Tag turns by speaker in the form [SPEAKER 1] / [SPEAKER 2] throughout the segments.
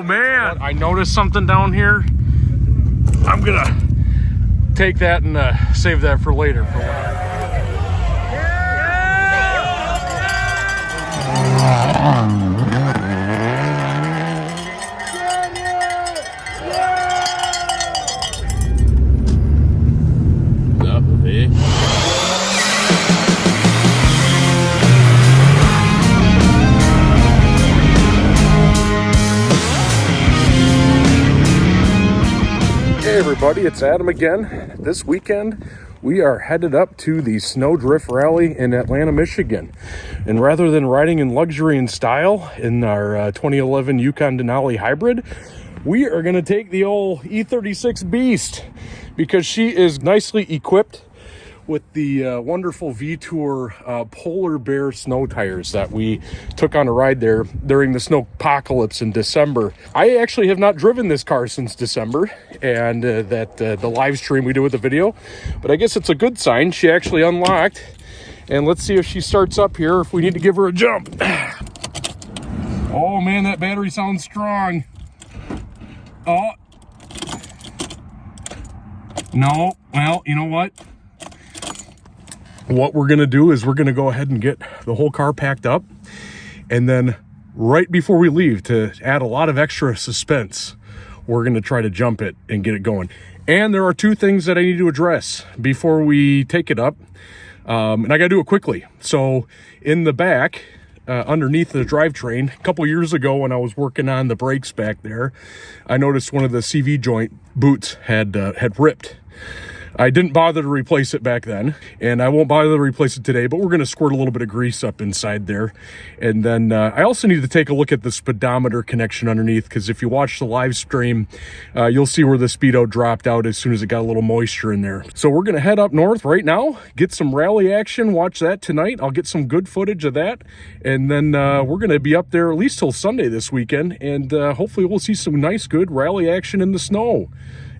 [SPEAKER 1] Oh man, I noticed something down here. I'm gonna take that and save that for later. Hey everybody, it's Adam again. This weekend we are headed up to the SnoDrift Rally in Atlanta, Michigan. And rather than riding in luxury and style in our 2011 Yukon Denali Hybrid, we are going to take the old E36 Beast because she is nicely equipped with the wonderful V-Tour Polar Bear snow tires that we took on a ride there during the snowpocalypse in December. I actually have not driven this car since December, and the live stream we did with the video, but I guess it's a good sign. She actually unlocked, and let's see if she starts up here, if we need to give her a jump. Oh man, that battery sounds strong. Oh. No, well, you know what? What we're going to do is we're going to go ahead and get the whole car packed up, and then right before we leave, to add a lot of extra suspense, we're going to try to jump it and get it going. And there are two things that I need to address before we take it up, and I got to do it quickly. So in the back, underneath the drivetrain, a couple years ago when I was working on the brakes back there, I noticed one of the CV joint boots had ripped. I didn't bother to replace it back then, and I won't bother to replace it today, but we're going to squirt a little bit of grease up inside there. And then I also need to take a look at the speedometer connection underneath, because if you watch the live stream, you'll see where the speedo dropped out as soon as it got a little moisture in there. So we're going to head up north right now, get some rally action, watch that tonight. I'll get some good footage of that, and then we're going to be up there at least till Sunday this weekend, and hopefully we'll see some nice, good rally action in the snow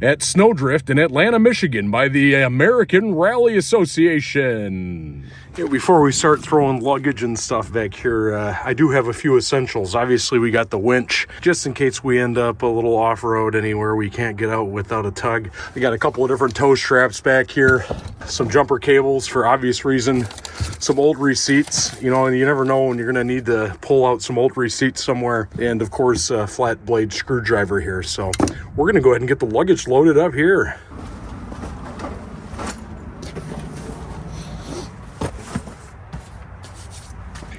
[SPEAKER 1] at SnoDrift in Atlanta, Michigan by the American Rally Association. Yeah, before we start throwing luggage and stuff back here, I do have a few essentials. Obviously, we got the winch, just in case we end up a little off-road anywhere we can't get out without a tug. We got a couple of different tow straps back here, some jumper cables for obvious reason, some old receipts, you know, and you never know when you're going to need to pull out some old receipts somewhere, and of course, a flat blade screwdriver here. So we're going to go ahead and get the luggage loaded up here.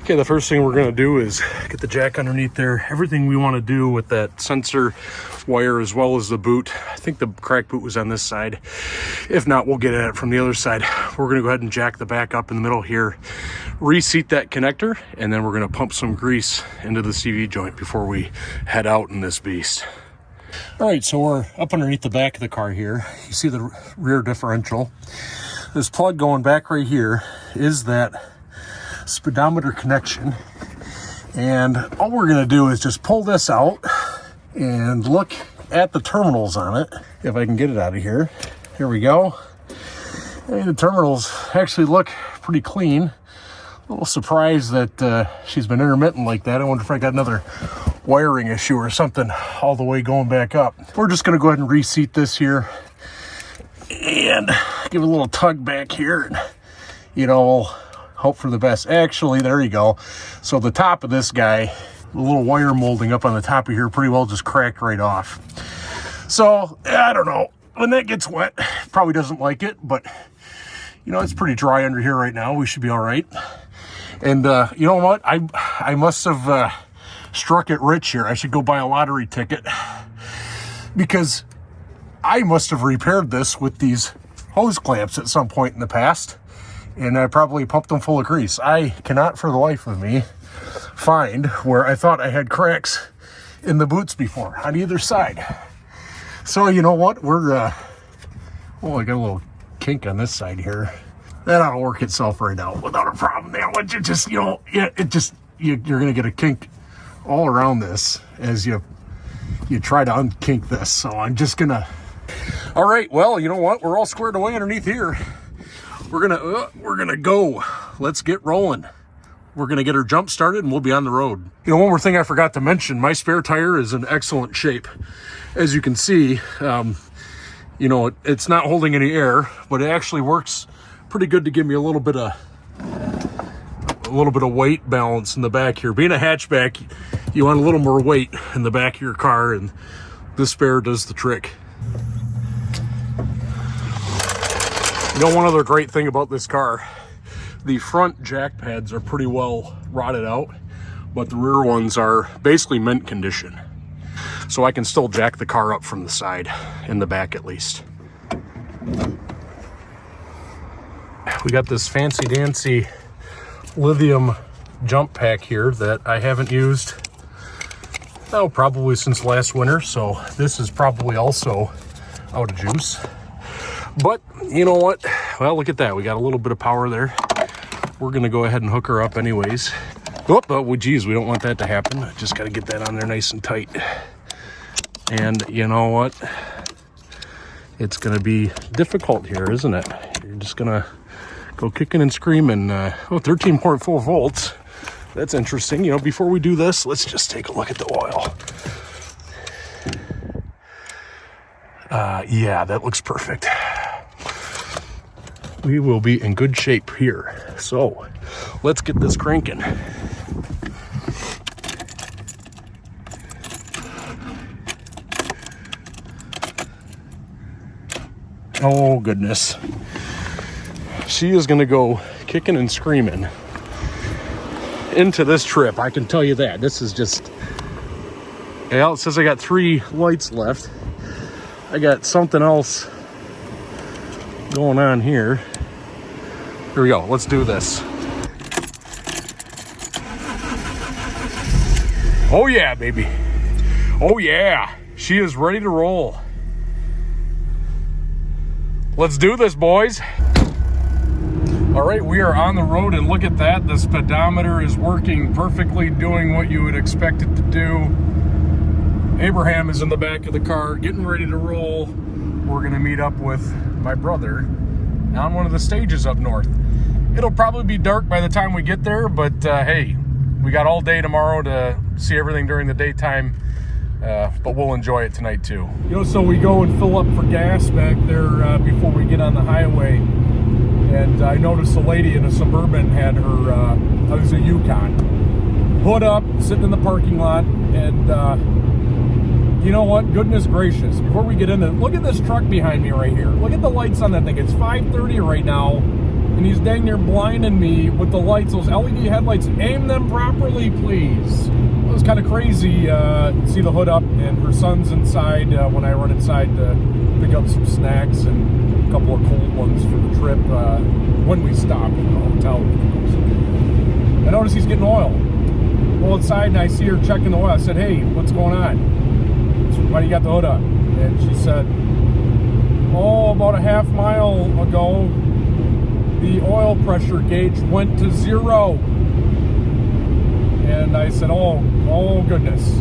[SPEAKER 1] Okay, the first thing we're going to do is get the jack underneath there. Everything we want to do with that sensor wire as well as the boot. I think the crack boot was on this side. If not, we'll get at it from the other side. We're going to go ahead and jack the back up in the middle here, reseat that connector, and then we're going to pump some grease into the CV joint before we head out in this beast. All right, so we're up underneath the back of the car here. You see the rear differential. This plug going back right here is that speedometer connection, and all we're going to do is just pull this out and look at the terminals on it. If I can get it out of here. Here we go. Hey, the terminals actually look pretty clean. A little surprised that she's been intermittent like that. I wonder if I got another wiring issue or something all the way going back up. We're just going to go ahead and reseat this here and give it a little tug back here, and you know, hope for the best. Actually, there you go. So the top of this guy, the little wire molding up on the top of here pretty well just cracked right off. So I don't know, when that gets wet, probably doesn't like it, but you know, it's pretty dry under here right now. We should be all right. And you know what, I must have struck it rich here. I should go buy a lottery ticket, because I must have repaired this with these hose clamps at some point in the past, and I probably pumped them full of grease. I cannot for the life of me find where I thought I had cracks in the boots before on either side. So you know what, we're well, I got a little kink on this side here. That ought to work itself right out without a problem. Now it just, you know, it just, you're gonna get a kink all around this as you try to unkink this. So I'm just gonna, all right, well, you know what, we're all squared away underneath here. We're gonna go. Let's get rolling. we're going to get her jump started and we'll be on the road. You know, one more thing I forgot to mention, my spare tire is in excellent shape. As you can see, you know, it's not holding any air, but it actually works pretty good to give me a little bit of weight balance in the back here. Being a hatchback, you want a little more weight in the back of your car, and this spare does the trick. You know, one other great thing about this car, the front jack pads are pretty well rotted out, but the rear ones are basically mint condition. So I can still jack the car up from the side, in the back at least. We got this fancy dancy lithium jump pack here that I haven't used, oh, probably since last winter, so this is probably also out of juice. But you know what? Well, look at that. We got a little bit of power there. We're going to go ahead and hook her up anyways. Oh, geez, we don't want that to happen. Just got to get that on there nice and tight. And you know what? It's going to be difficult here, isn't it? You're just going to go kicking and screaming. 13.4 volts. That's interesting. You know, before we do this, let's just take a look at the oil. Yeah, that looks perfect. We will be in good shape here. So let's get this cranking. Oh goodness. She is gonna go kicking and screaming into this trip. I can tell you that. This is just, well, it says I got 3 lights left. I got something else going on here. Here we go. Let's do this. Oh yeah, baby. Oh yeah. She is ready to roll. Let's do this, boys. All right, we are on the road, and look at that. The speedometer is working perfectly, doing what you would expect it to do. Abraham is in the back of the car, getting ready to roll. We're gonna meet up with my brother on one of the stages up north. It'll probably be dark by the time we get there, but hey, we got all day tomorrow to see everything during the daytime. But we'll enjoy it tonight too. You know, so we go and fill up for gas back there before we get on the highway. And I noticed a lady in a Suburban had her, it was a Yukon, hood up, sitting in the parking lot. And you know what? Goodness gracious. Before we get into it, look at this truck behind me right here. Look at the lights on that thing. It's 5:30 right now. And he's dang near blinding me with the lights, those LED headlights. Aim them properly, please. It was kind of crazy. See the hood up, and her son's inside when I run inside to pick up some snacks and a couple of cold ones for the trip when we stop in the hotel. I noticed he's getting oil. Well, inside, and I see her checking the oil. I said, hey, what's going on? Why do you got the hood up? And she said, oh, about a half mile ago, the oil pressure gauge went to 0. And I said, oh goodness.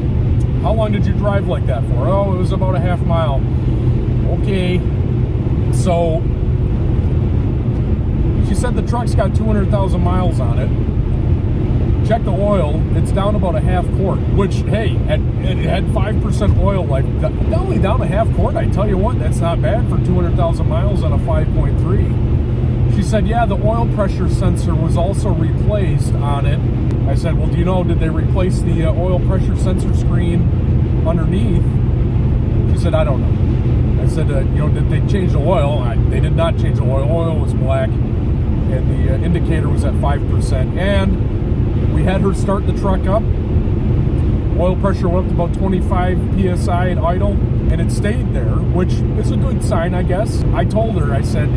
[SPEAKER 1] How long did you drive like that for? Oh, it was about a half mile. Okay. So she said the truck's got 200,000 miles on it. Check the oil, it's down about a half quart, which, hey, it had 5% oil life. Only down a half quart, I tell you what, that's not bad for 200,000 miles on a 5.3. She said, yeah, the oil pressure sensor was also replaced on it. I said, well, do you know, did they replace the oil pressure sensor screen underneath? She said, I don't know. I said, you know, did they change the oil? They did not change the oil. Oil was black, and the indicator was at 5%. And we had her start the truck up. Oil pressure went up to about 25 PSI at idle, and it stayed there, which is a good sign, I guess. I told her, I said,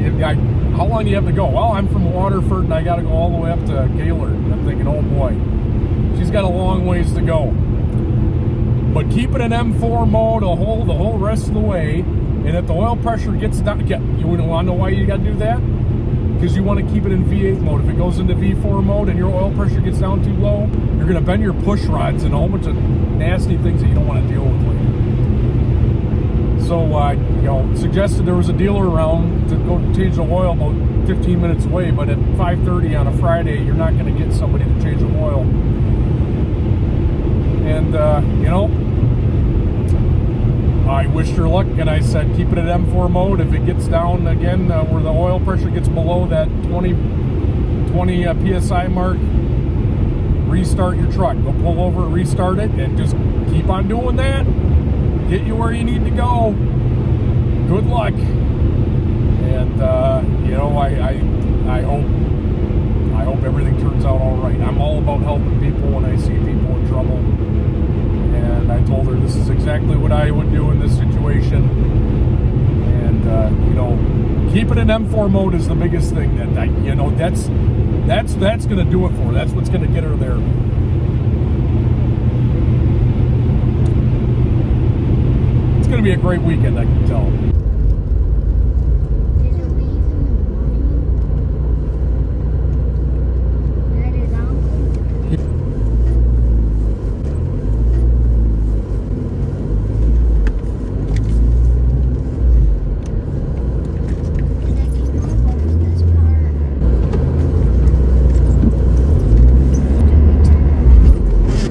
[SPEAKER 1] how long do you have to go? Well, I'm from Waterford, and I got to go all the way up to Gaylord. And I'm thinking, oh boy, she's got a long ways to go. But keep it in M4 mode the whole rest of the way, and if the oil pressure gets down, you want to know why you got to do that? Because you want to keep it in V8 mode. If it goes into V4 mode and your oil pressure gets down too low, you're going to bend your push rods and a whole bunch of nasty things that you don't want to deal with later.
[SPEAKER 2] So I, suggested there was a dealer around to go change the oil about 15 minutes away, but at 5:30 on a Friday, you're not going to get somebody to change the oil. And, I wished her luck, and I said, keep it at M4 mode. If it gets down again, where the oil pressure gets below that 20 PSI mark, restart your truck. Go pull over, restart it, and just keep on doing that. Get you where you need to go. Good luck. And I hope everything turns out all right. I'm all about helping people when I see people in trouble. And I told her this is exactly what I would do in this situation. And keeping an M4 mode is the biggest thing. That that's going to do it for her. That's what's going to get her there. It's going to be a great weekend, I can tell.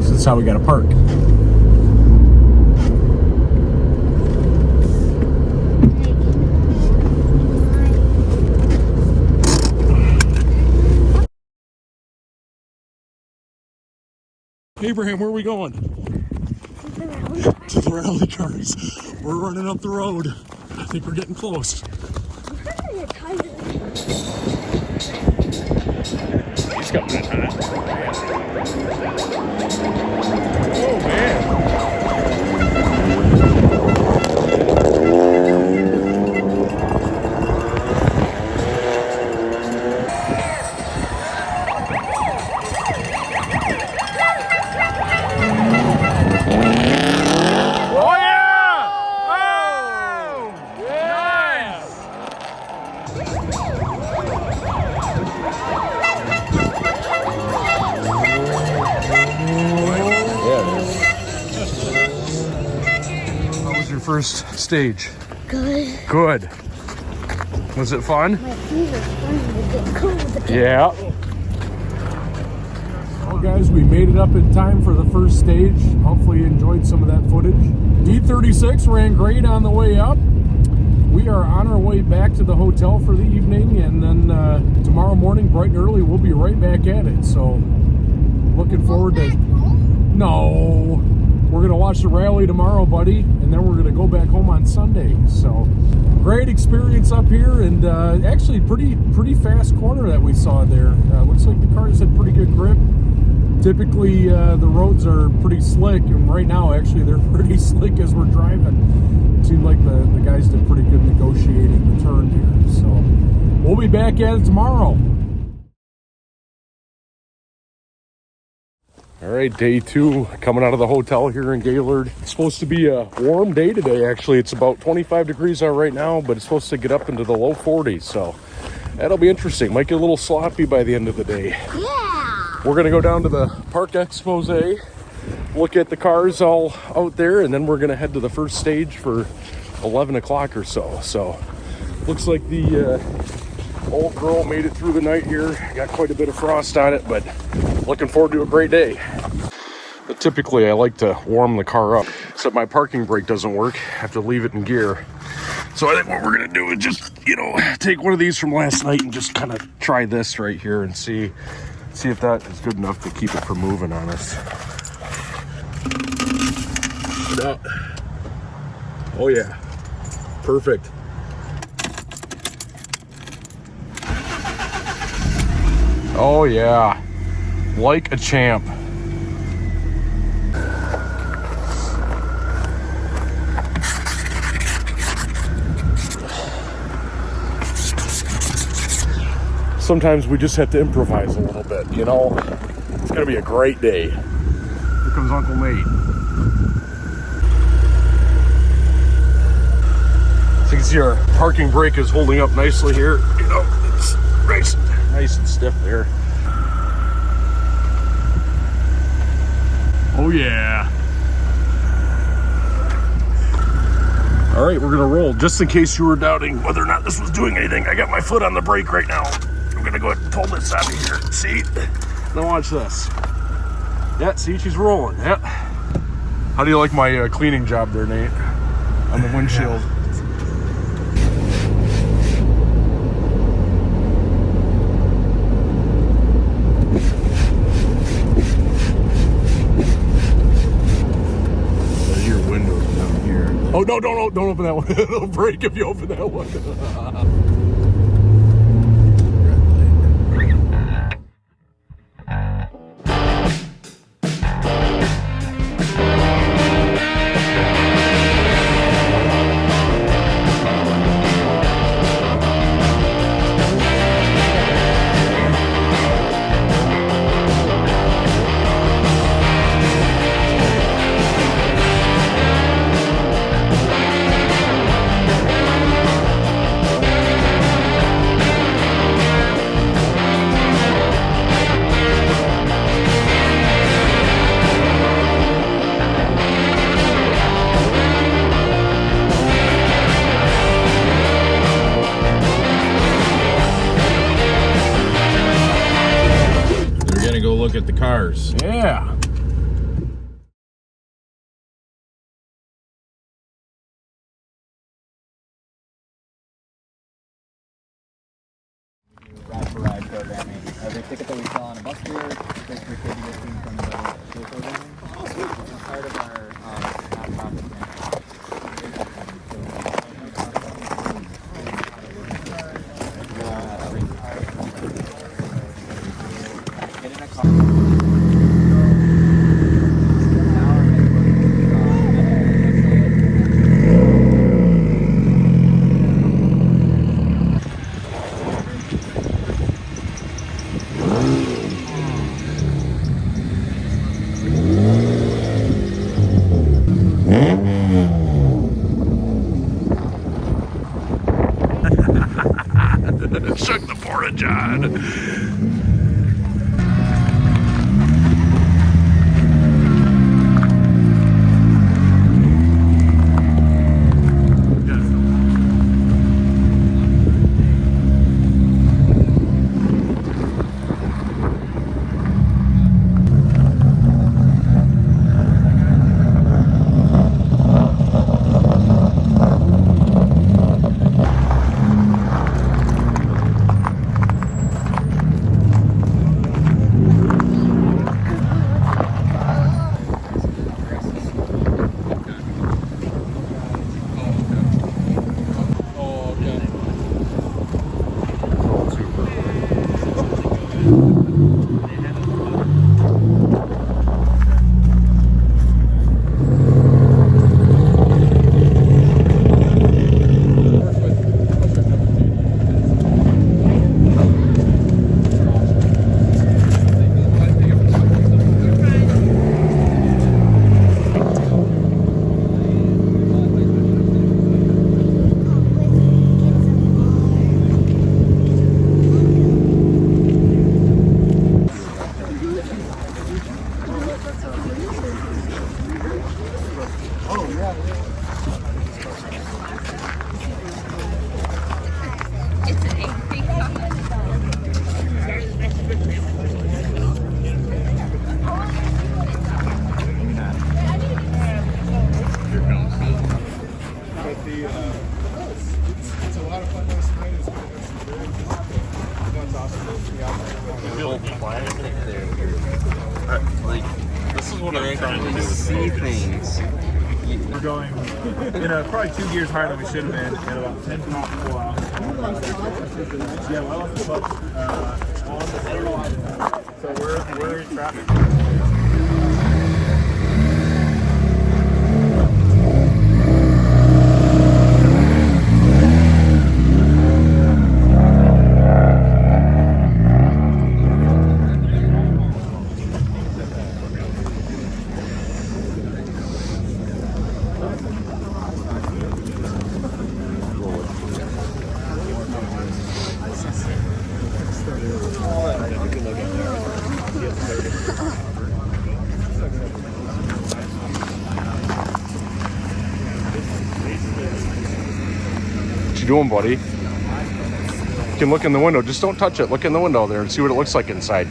[SPEAKER 2] That's how we got to park. Abraham, where are we going? To the rally cars. We're running up the road. I think we're getting close. He's coming in hot. Oh man. First stage. Good. Was it fun?
[SPEAKER 3] My feet are starting to get cold.
[SPEAKER 2] Yeah. Well, guys, we made it up in time for the first stage. Hopefully you enjoyed some of that footage. E36 ran great on the way up. We are on our way back to the hotel for the evening, and then tomorrow morning, bright and early, we'll be right back at it. So, looking forward to... No. We're going to watch the rally tomorrow, buddy, and then we're going to go back home on Sunday. So, great experience up here, and actually pretty fast corner that we saw there. Looks like the cars had pretty good grip. Typically, the roads are pretty slick, and right now, actually, they're pretty slick as we're driving. It seemed like the guys did pretty good negotiating the turn here. So, we'll be back at it tomorrow. All right, day 2, coming out of the hotel here in Gaylord. It's supposed to be a warm day today, actually. It's about 25 degrees out right now, but it's supposed to get up into the low 40s, so that'll be interesting. Might get a little sloppy by the end of the day.
[SPEAKER 3] Yeah!
[SPEAKER 2] We're going to go down to the Parc Exposé, look at the cars all out there, and then we're going to head to the first stage for 11 o'clock or so. So, looks like the old girl made it through the night here. Got quite a bit of frost on it, but looking forward to a great day. But typically I like to warm the car up, except my parking brake doesn't work. I have to leave it in gear. So I think what we're gonna do is just, take one of these from last night and just kind of try this right here and see if that is good enough to keep it from moving on us. Oh yeah, perfect. Oh yeah, like a champ. Sometimes we just have to improvise a little bit, It's gonna be a great day. Here comes Uncle Nate. So you can see our parking brake is holding up nicely here. It's nice and stiff there. Oh yeah.
[SPEAKER 1] All right, we're gonna roll. Just in case you were doubting whether or not this was doing anything, I got my foot on the brake right now. I'm gonna go ahead and pull this out of here. See? Now watch this. Yeah, see, she's rolling. Yeah. How do you like my cleaning job there, Nate? On the windshield. Yeah. Oh, no, don't open that one. It'll break if you open that one. Look at the cars. Yeah.
[SPEAKER 4] Ride for ride programming. Every ticket that we sell on a bus tour is basically KBSing from the tour programming. It's part of our nonprofit
[SPEAKER 1] Shook the portage on.
[SPEAKER 5] This is what I'm trying to see things.
[SPEAKER 6] We're going, probably 2 gears higher than we should have been, at about 10 top pull out. Yeah, well, I left the clutch on. So we're in traffic.
[SPEAKER 1] you doing, buddy? You can look in the window. Just don't touch it. Look in the window there and see what it looks like inside.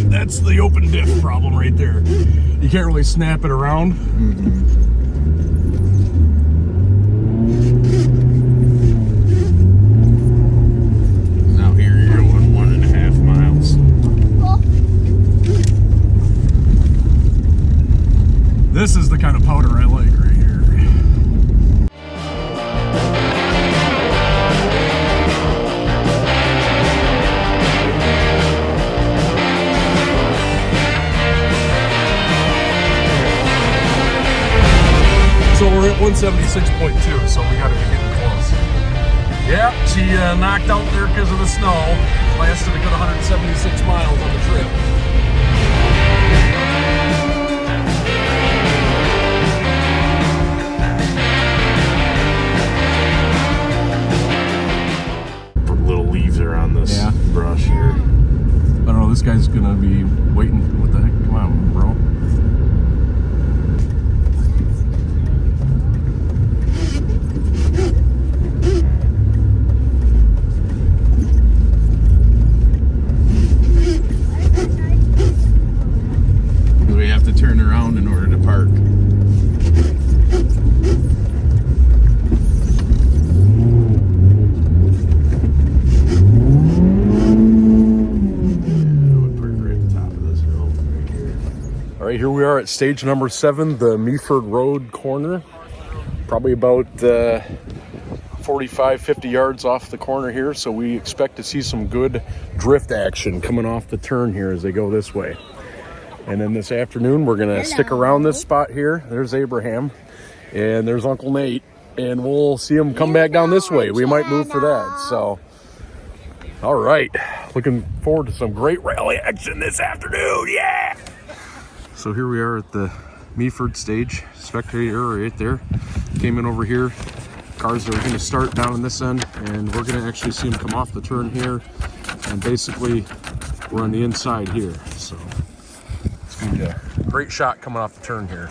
[SPEAKER 1] That's the open diff problem right there. You can't really snap it around. Now here you're going 1.5 miles. This is the kind of powder I like right here. So we're at 176.2, so we got to be getting close. Yeah, she knocked out there because of the snow. Lasted a good 176 miles on the trip. Little leaves are on this brush here. I don't know, this guy's gonna be waiting. What the heck? Come on, bro. Turn around in order to park. All right, here we are at stage number 7, the Meaford Road corner. Probably about 45-50 yards off the corner here, so we expect to see some good drift action coming off the turn here as they go this way. And then this afternoon, we're going to stick around this spot here. There's Abraham, and there's Uncle Nate, and we'll see him come back down this way. We might move for that. So, all right. Looking forward to some great rally action this afternoon. Yeah! So here we are at the Meaford stage. Spectator right there. Came in over here. Cars are going to start down in this end, and we're going to actually see him come off the turn here. And basically, we're on the inside here. So yeah, great shot coming off the turn here.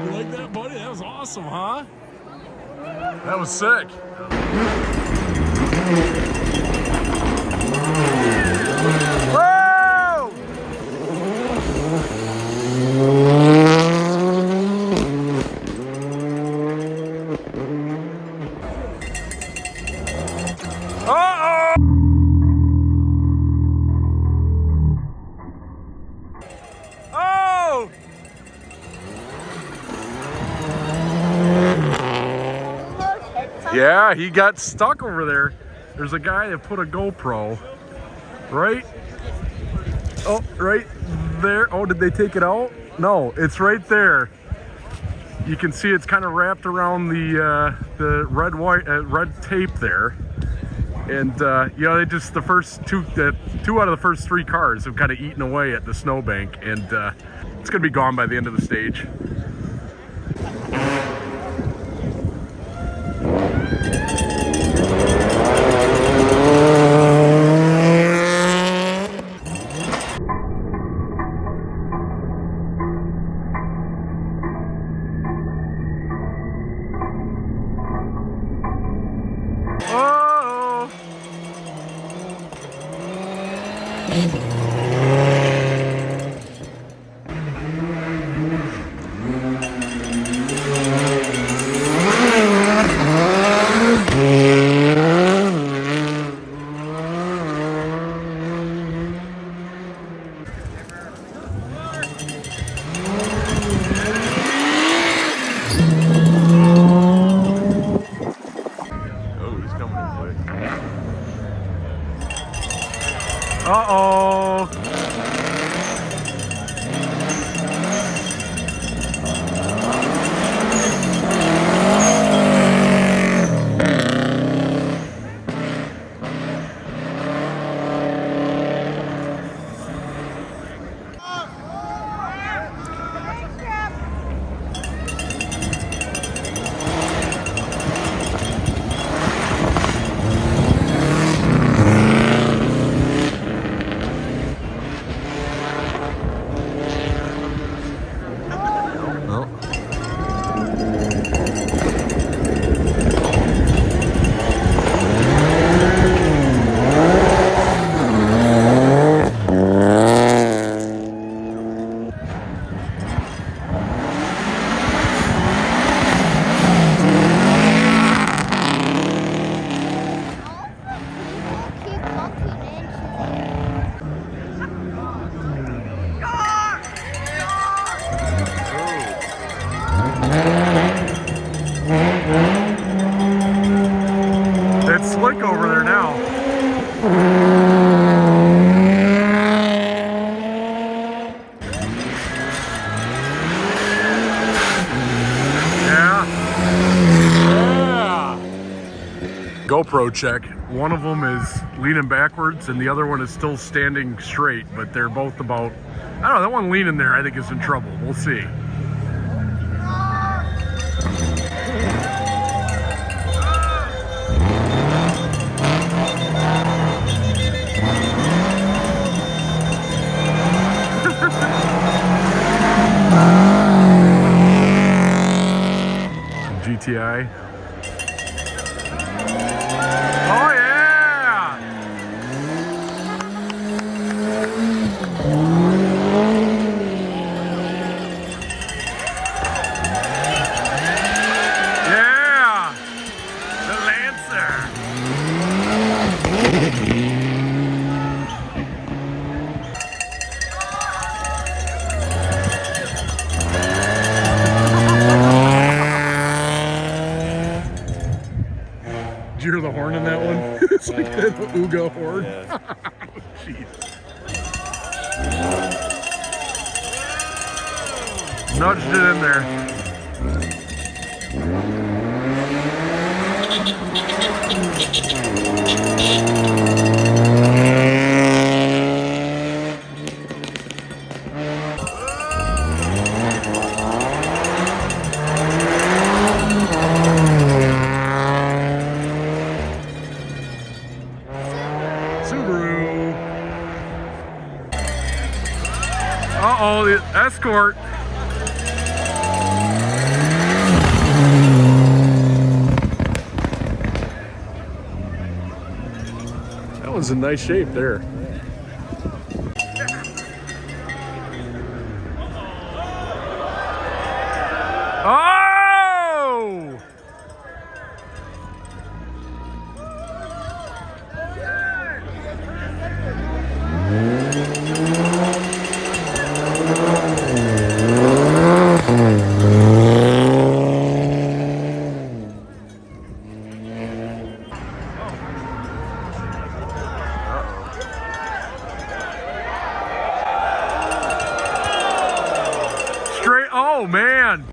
[SPEAKER 1] You like that, buddy? That was awesome, huh? That was sick. Yeah, he got stuck over there. There's a guy that put a GoPro right there. Oh, did they take it out? No, it's right there. You can see it's kind of wrapped around the red tape there. And you know, they just the two out of the first 3 cars have kind of eaten away at the snowbank, and it's gonna be gone by the end of the stage.
[SPEAKER 2] Uh-oh.
[SPEAKER 3] Keep looking
[SPEAKER 2] It's slick over there now. Yeah. GoPro check. One of them is leaning backwards and the other one is still standing straight, but they're both about, I don't know, that one leaning there I think is in trouble. We'll see. GTI. Oh yeah! Yeah! The Lancer. Did you hear the horn in that one? It's like the Uga horn. Jeez. Nudged it in there. Subaru. Uh-oh, the Escort. That one's in nice shape there. Oh! Straight, oh man.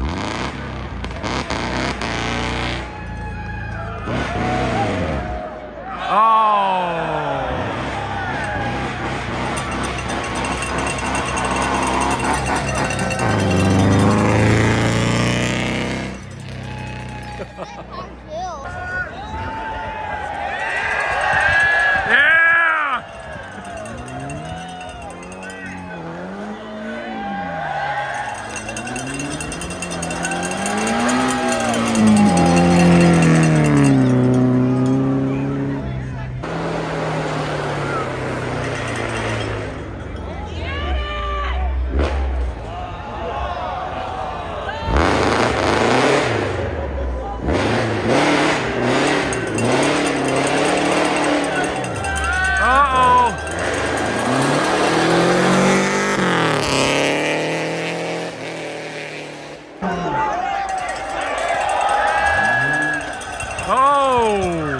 [SPEAKER 2] Yeah! Oh!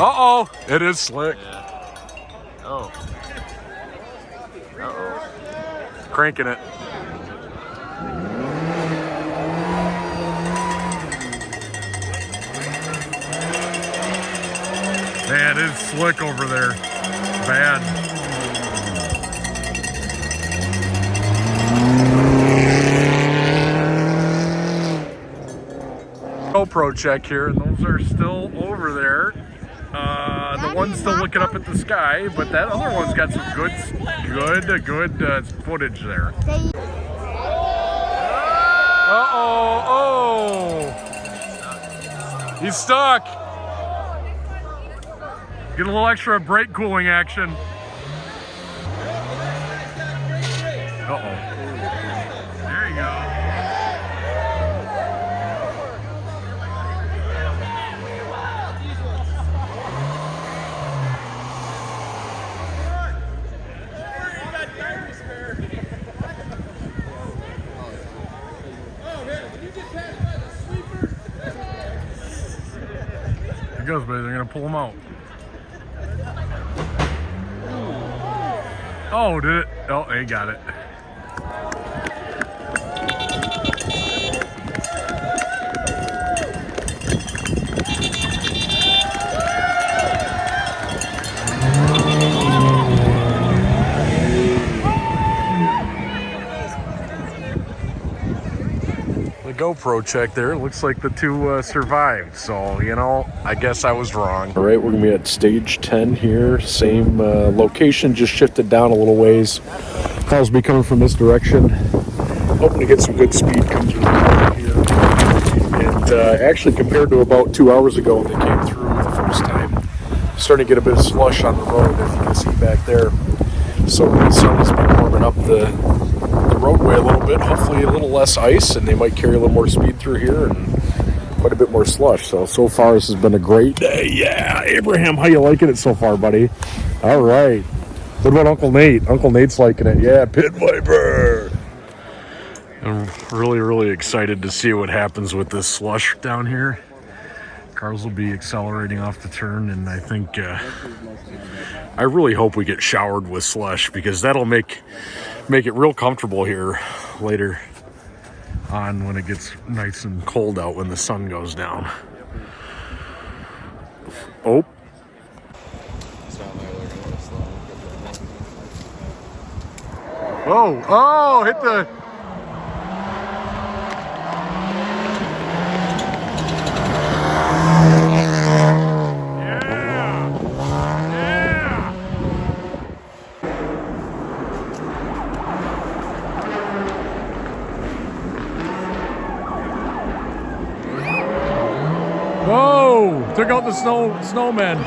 [SPEAKER 1] Uh-oh, it is slick.
[SPEAKER 5] Oh. Uh-oh.
[SPEAKER 1] Cranking it. Man, it's slick over there. Bad. GoPro check here, and those are still over there. The one's still looking up at the sky, but that other one's got some good footage there. Uh-oh, oh! He's stuck. Get a little extra brake cooling action. Uh-oh. There you go. Here goes, buddy. They're gonna pull him out. Oh, did it? Oh, they got it. The GoPro check there. It looks like the two survived. So, you know, I guess I was wrong. All right, we're going to be at stage 10 here. Same location, just shifted down a little ways. Cars will be coming from this direction. Hoping to get some good speed coming through the car here. And actually, compared to about 2 hours ago when they came through the first time, starting to get a bit of slush on the road, as you can see back there. So the sun has been warming up the roadway a little bit, hopefully a little less ice, and they might carry a little more speed through here and quite a bit more slush. So far this has been a great day. Yeah, Abraham, how you liking it so far, buddy? All right. What about Uncle Nate? Uncle Nate's liking it. Yeah, Pit Viper. I'm really excited to see what happens with this slush down here. Cars will be accelerating off the turn, and I think I really hope we get showered with slush, because that'll make it real comfortable here later on when it gets nice and cold out when the sun goes down. Oh. Oh, hit the... Whoa! Took out the snowman.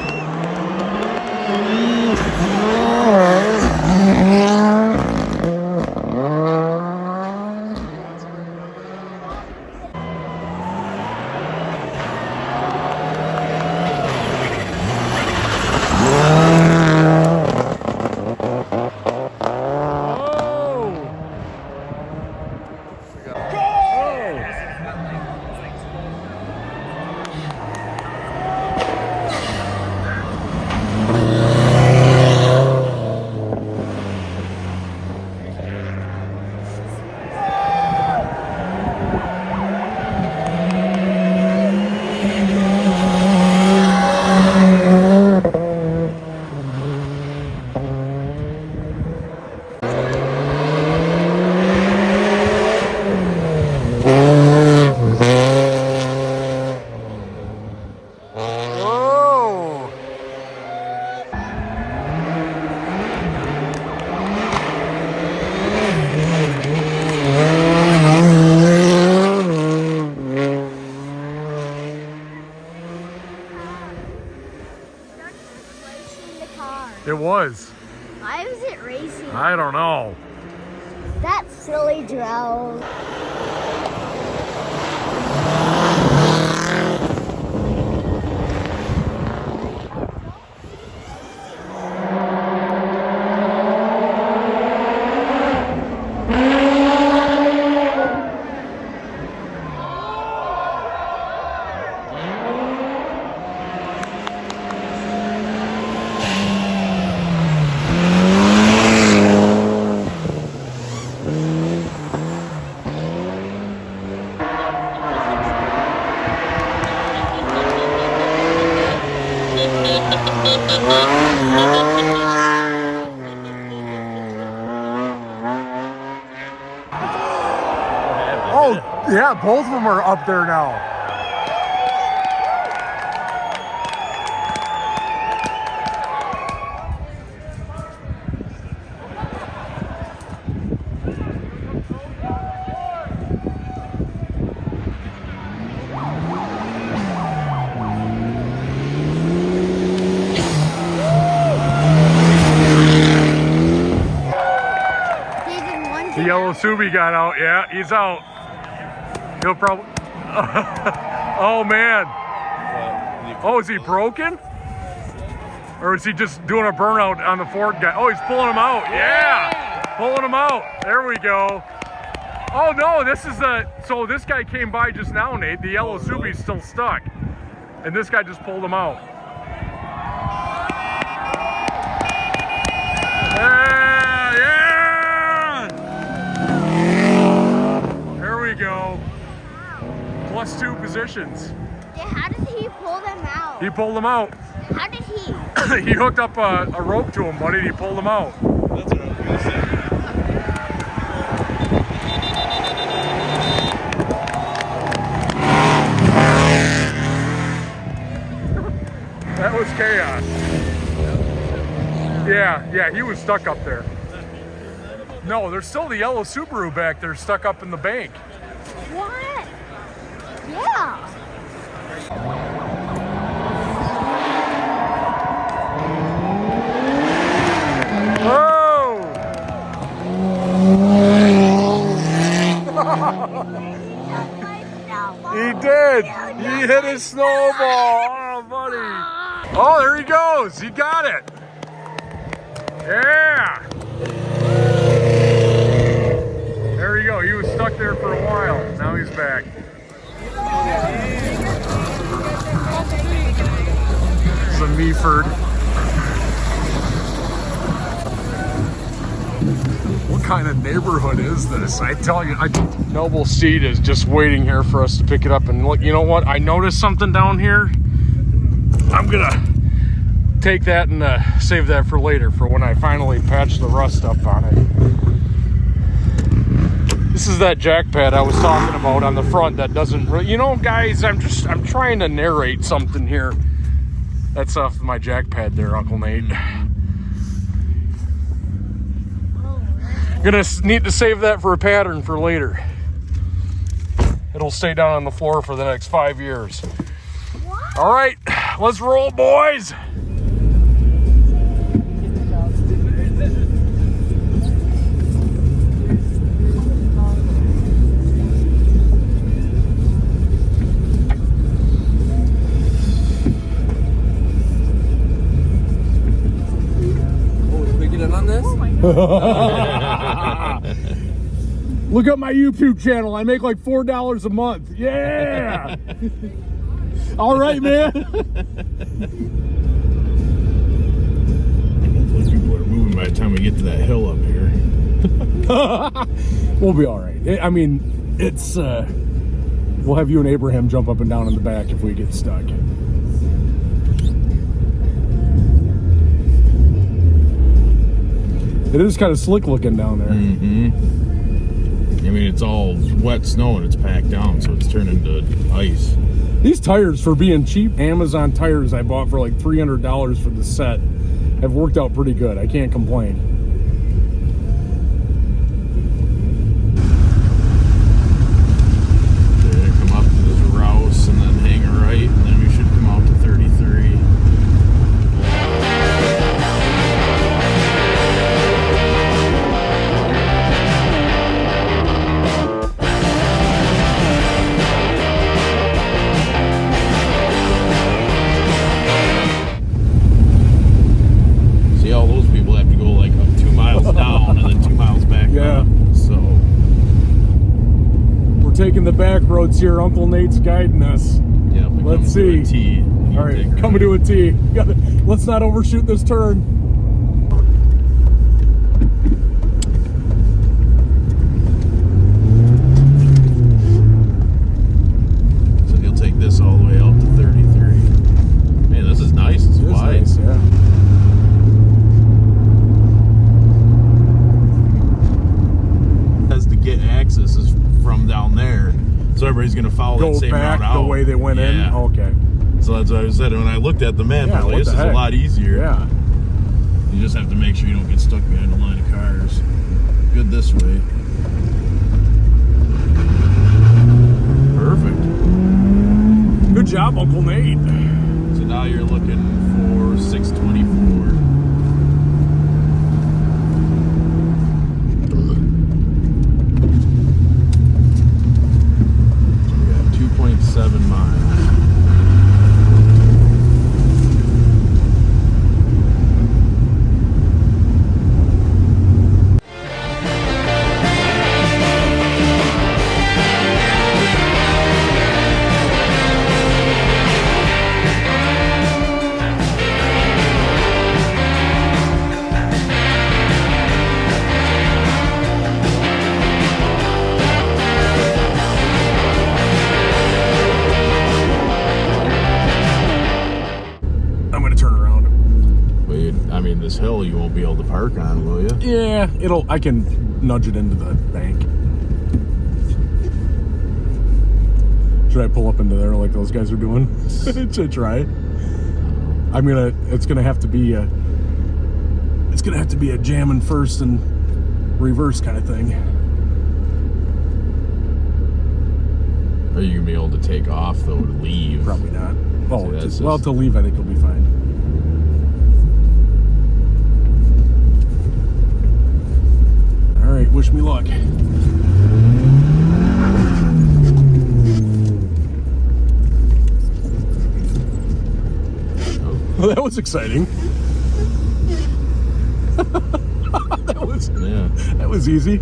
[SPEAKER 1] It was.
[SPEAKER 3] Why was it racing?
[SPEAKER 1] I don't know.
[SPEAKER 3] That silly drone.
[SPEAKER 2] Yeah, both of them are up there now. The yellow Subi got out. Yeah, he's out. He'll probably. Oh man. Oh, is he broken? Or is he just doing a burnout on the Ford guy? Oh, he's pulling him out. Yeah, pulling him out. There we go. Oh no, this is the. So this guy came by just now, Nate. The yellow Subi's still stuck, and this guy just pulled him out. Go. +2 positions.
[SPEAKER 3] Yeah, how did he pull them out?
[SPEAKER 2] He pulled them out.
[SPEAKER 3] How did he?
[SPEAKER 2] He hooked up a rope to him, buddy, and he pulled them out.
[SPEAKER 5] That's what I was gonna say.
[SPEAKER 2] That was chaos. Yeah, he was stuck up there. No, there's still the yellow Subaru back there stuck up in the bank.
[SPEAKER 3] What? Yeah.
[SPEAKER 2] Oh! He did. He hit his snowball. Oh, buddy. Oh, there he goes. He got it. Yeah. There you go. He was stuck there for a while. Now he's back. This is a Meaford. What kind of neighborhood is this? I tell you, Noble Seed is just waiting here for us to pick it up. And look, you know what? I noticed something down here. I'm gonna take that and save that for later, for when I finally patch the rust up on it. This is that jack pad I was talking about on the front that doesn't really, you know, guys, I'm trying to narrate something here. That's off my jack pad there, Uncle Nate. Gonna need to save that for a pattern for later. It'll stay down on the floor for the next 5 years. What? All right, let's roll, boys. Look up my YouTube channel. I make like $4 a month. Yeah. All right, man.
[SPEAKER 6] Hopefully people are moving by the time we get to that hill up here.
[SPEAKER 2] We'll be all right. I mean, it's we'll have you and Abraham jump up and down in the back if we get stuck. It is kind of slick looking down there.
[SPEAKER 6] Mm-hmm. I mean, it's all wet snow and it's packed down, so it's turned into ice.
[SPEAKER 2] These tires, for being cheap Amazon tires I bought for like $300 for the set, have worked out pretty good. I can't complain.
[SPEAKER 6] They're gonna come up to this Rouse and then hang a right, and then we should come out to 33.
[SPEAKER 2] Taking the back roads here. Uncle Nate's guiding us.
[SPEAKER 6] Yeah,
[SPEAKER 2] let's see. All right, coming to a T. Let's not overshoot this turn.
[SPEAKER 6] So he'll take this all the way out to 33. Man, this is nice. It's wide.
[SPEAKER 2] Nice, yeah. Has to
[SPEAKER 6] get access is from down there. So
[SPEAKER 2] go
[SPEAKER 7] the same
[SPEAKER 2] back
[SPEAKER 7] route
[SPEAKER 2] the
[SPEAKER 7] out.
[SPEAKER 2] way they went in?
[SPEAKER 7] Yeah.
[SPEAKER 2] Okay.
[SPEAKER 7] So that's what I said. When I looked at the map,
[SPEAKER 2] Yeah,
[SPEAKER 7] I was like,
[SPEAKER 2] what
[SPEAKER 7] this
[SPEAKER 2] the
[SPEAKER 7] is a
[SPEAKER 2] heck?
[SPEAKER 7] lot easier.
[SPEAKER 2] Yeah.
[SPEAKER 7] You just have to make sure you don't get stuck behind a line of cars. Good this way. Perfect.
[SPEAKER 2] Good job, Uncle Nate.
[SPEAKER 7] So now you're looking for 624. So we got 2.7 miles.
[SPEAKER 2] I'm gonna turn around.
[SPEAKER 7] Wait, I mean, this hill you won't be able to park on, will you?
[SPEAKER 2] Yeah, I can nudge it into the bank. Should I pull up into there like those guys are doing? To try. It's gonna have to be a jamming first and reverse kind of thing.
[SPEAKER 7] Are you gonna be able to take off though to leave?
[SPEAKER 2] Probably not. Oh,
[SPEAKER 7] See, that's
[SPEAKER 2] well,
[SPEAKER 7] just-
[SPEAKER 2] to leave, I think it'll be fine. All right, wish me luck. Well, that was exciting. That was easy.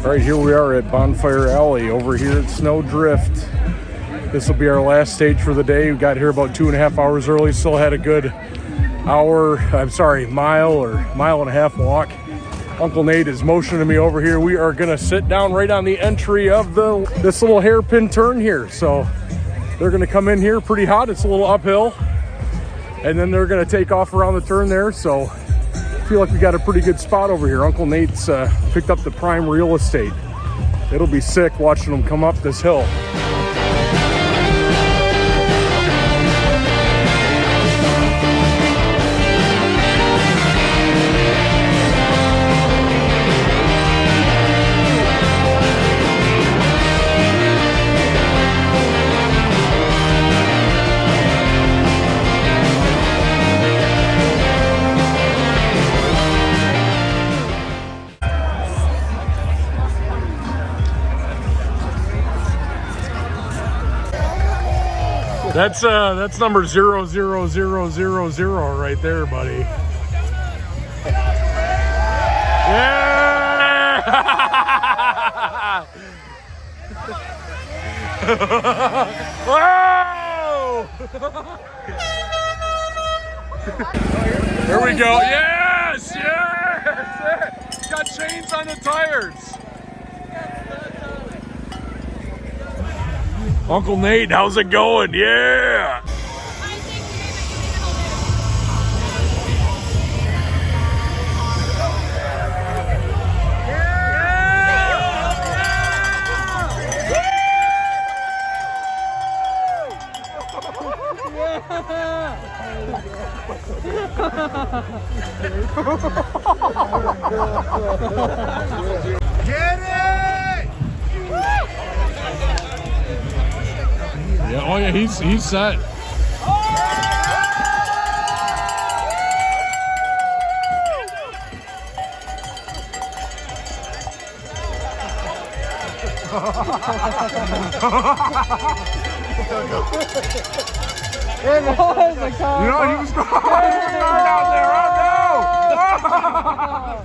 [SPEAKER 2] All right, here we are at Bonfire Alley over here at SnoDrift. This will be our last stage for the day. We got here about 2.5 hours early. Still had a good mile or mile and a half walk. Uncle Nate is motioning me over here. We are gonna sit down right on the entry of this little hairpin turn here. So they're gonna come in here pretty hot. It's a little uphill. And then they're gonna take off around the turn there. So I feel like we got a pretty good spot over here. Uncle Nate's picked up the prime real estate. It'll be sick watching them come up this hill. That's number 00000 right there, buddy. Yeah! Whoa! There we go. Yes! Yes! Got chains on the tires. Uncle Nate, how's it going? Yeah! Yeah, oh yeah, he's set. You know, he was going down there. Oh no!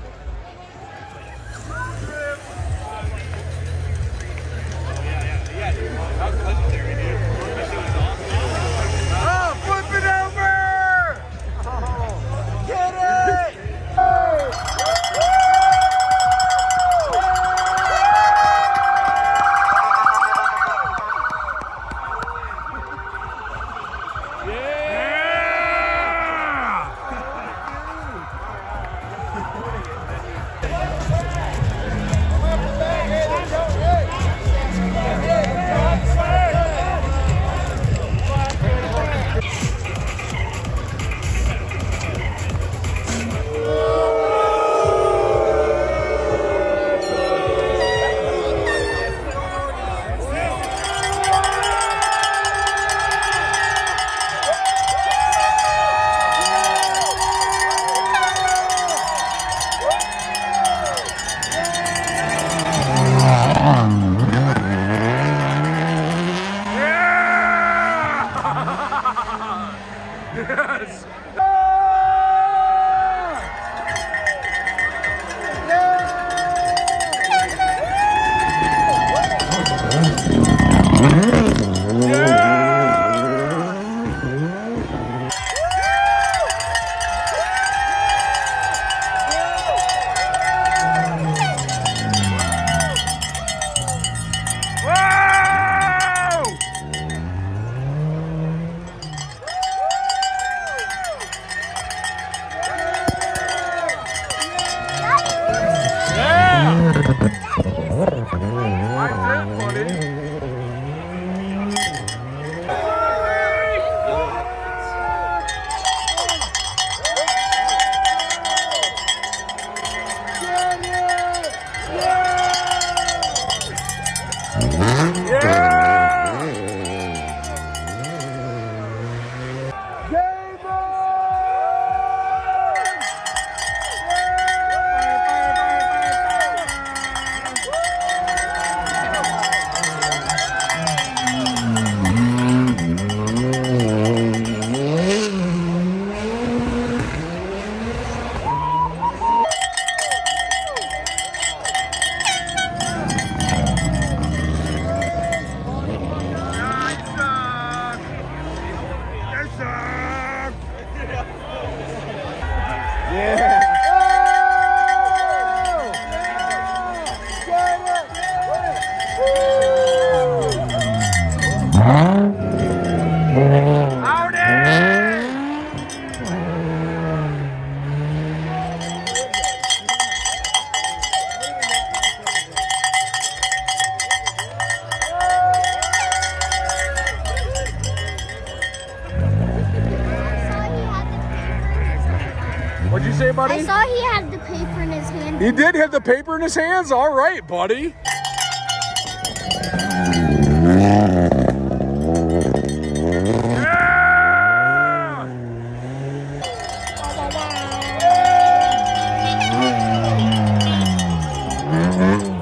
[SPEAKER 2] What'd you say, buddy?
[SPEAKER 3] I saw he had the paper in his hand.
[SPEAKER 2] He did have the paper in his hands? All right, buddy.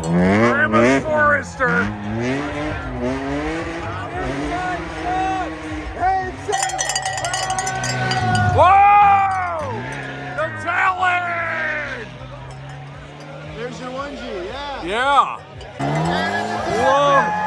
[SPEAKER 2] Grandma's Forester. Whoa! The talent!
[SPEAKER 8] There's your 1G, yeah.
[SPEAKER 2] Yeah. Whoa.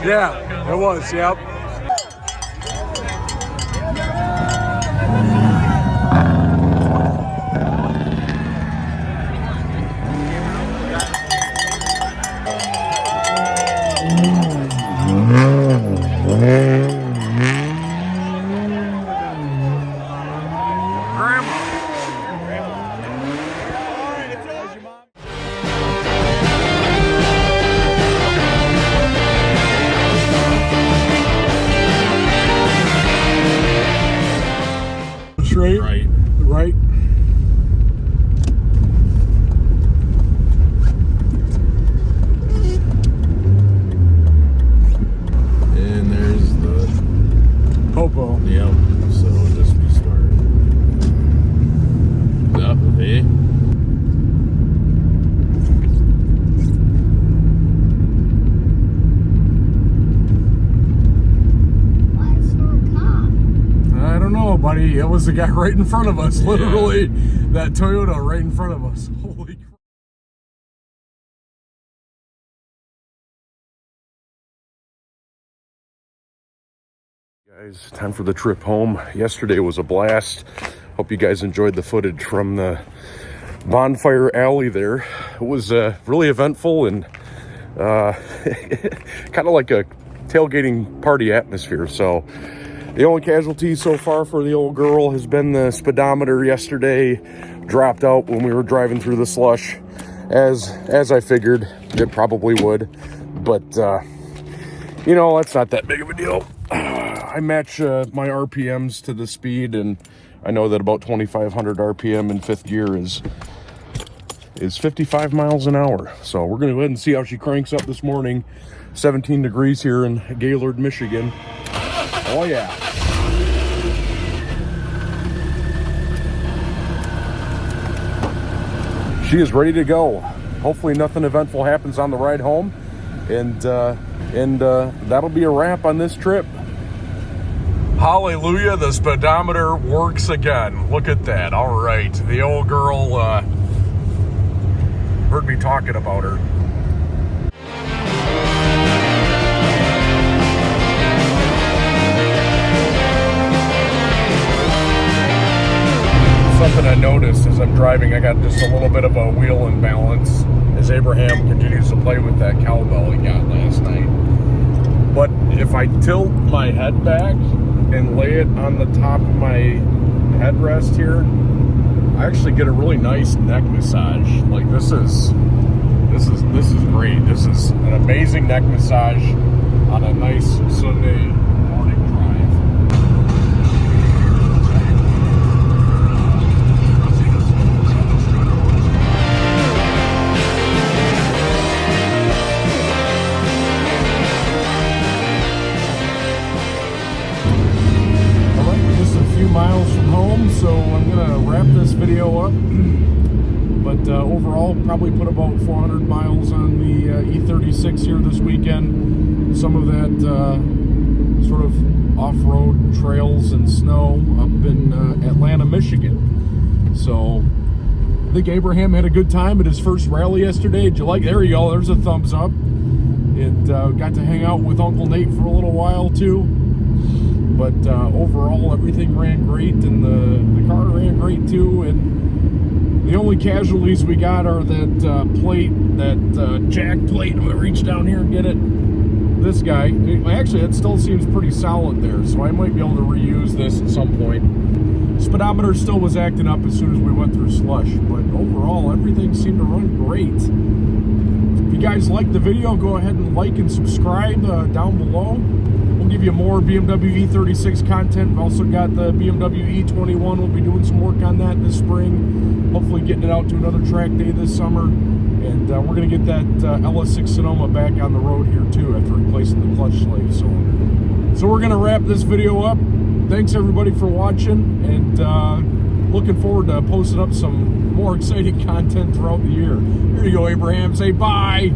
[SPEAKER 2] Yeah, it was, yep. Right. Right.
[SPEAKER 7] And there's the
[SPEAKER 2] Popo.
[SPEAKER 7] Yep. So just be smart. Up, eh?
[SPEAKER 2] No, buddy, it was the guy right in front of us, literally. That Toyota right in front of us. Holy crap.
[SPEAKER 1] Guys, time for the trip home. Yesterday was a blast. Hope you guys enjoyed the footage from the Bonfire alley there. It was really eventful and kind of like a tailgating party atmosphere. So the only casualty so far for the old girl has been the speedometer yesterday. Dropped out when we were driving through the slush, as I figured it probably would. But you know, that's not that big of a deal. I match my RPMs to the speed, and I know that about 2,500 RPM in fifth gear is 55 miles an hour. So we're going to go ahead and see how she cranks up this morning. 17 degrees here in Gaylord, Michigan. Oh yeah. She is ready to go. Hopefully nothing eventful happens on the ride home, and that'll be a wrap on this trip. Hallelujah, the speedometer works again. Look at that. All right, the old girl heard me talking about her. Something I noticed as I'm driving, I got just a little bit of a wheel imbalance as Abraham continues to play with that cowbell he got last night. But if I tilt my head back and lay it on the top of my headrest here, I actually get a really nice neck massage. Like this is great. This is an amazing neck massage on a nice Sunday morning drive. Miles from home, so I'm gonna wrap this video up. But overall, probably put about 400 miles on the E36 here this weekend. Some of that sort of off-road trails and snow up in Atlanta, Michigan. So I think Abraham had a good time at his first rally yesterday. Did you like? There you go. There's a thumbs up. And got to hang out with Uncle Nate for a little while too. But overall, everything ran great, and the car ran great too. And the only casualties we got are that plate, that jack plate. I'm gonna reach down here and get it. This guy, actually, it still seems pretty solid there, so I might be able to reuse this at some point. Speedometer still was acting up as soon as we went through slush, but overall, everything seemed to run great. If you guys liked the video, go ahead and like and subscribe down below. We'll give you more BMW E36 content. We've also got the BMW E21. We'll be doing some work on that this spring. Hopefully getting it out to another track day this summer. And we're going to get that LS6 Sonoma back on the road here too after replacing the clutch slave cylinder. So we're going to wrap this video up. Thanks everybody for watching, and looking forward to posting up some more exciting content throughout the year. Here you go, Abraham. Say bye.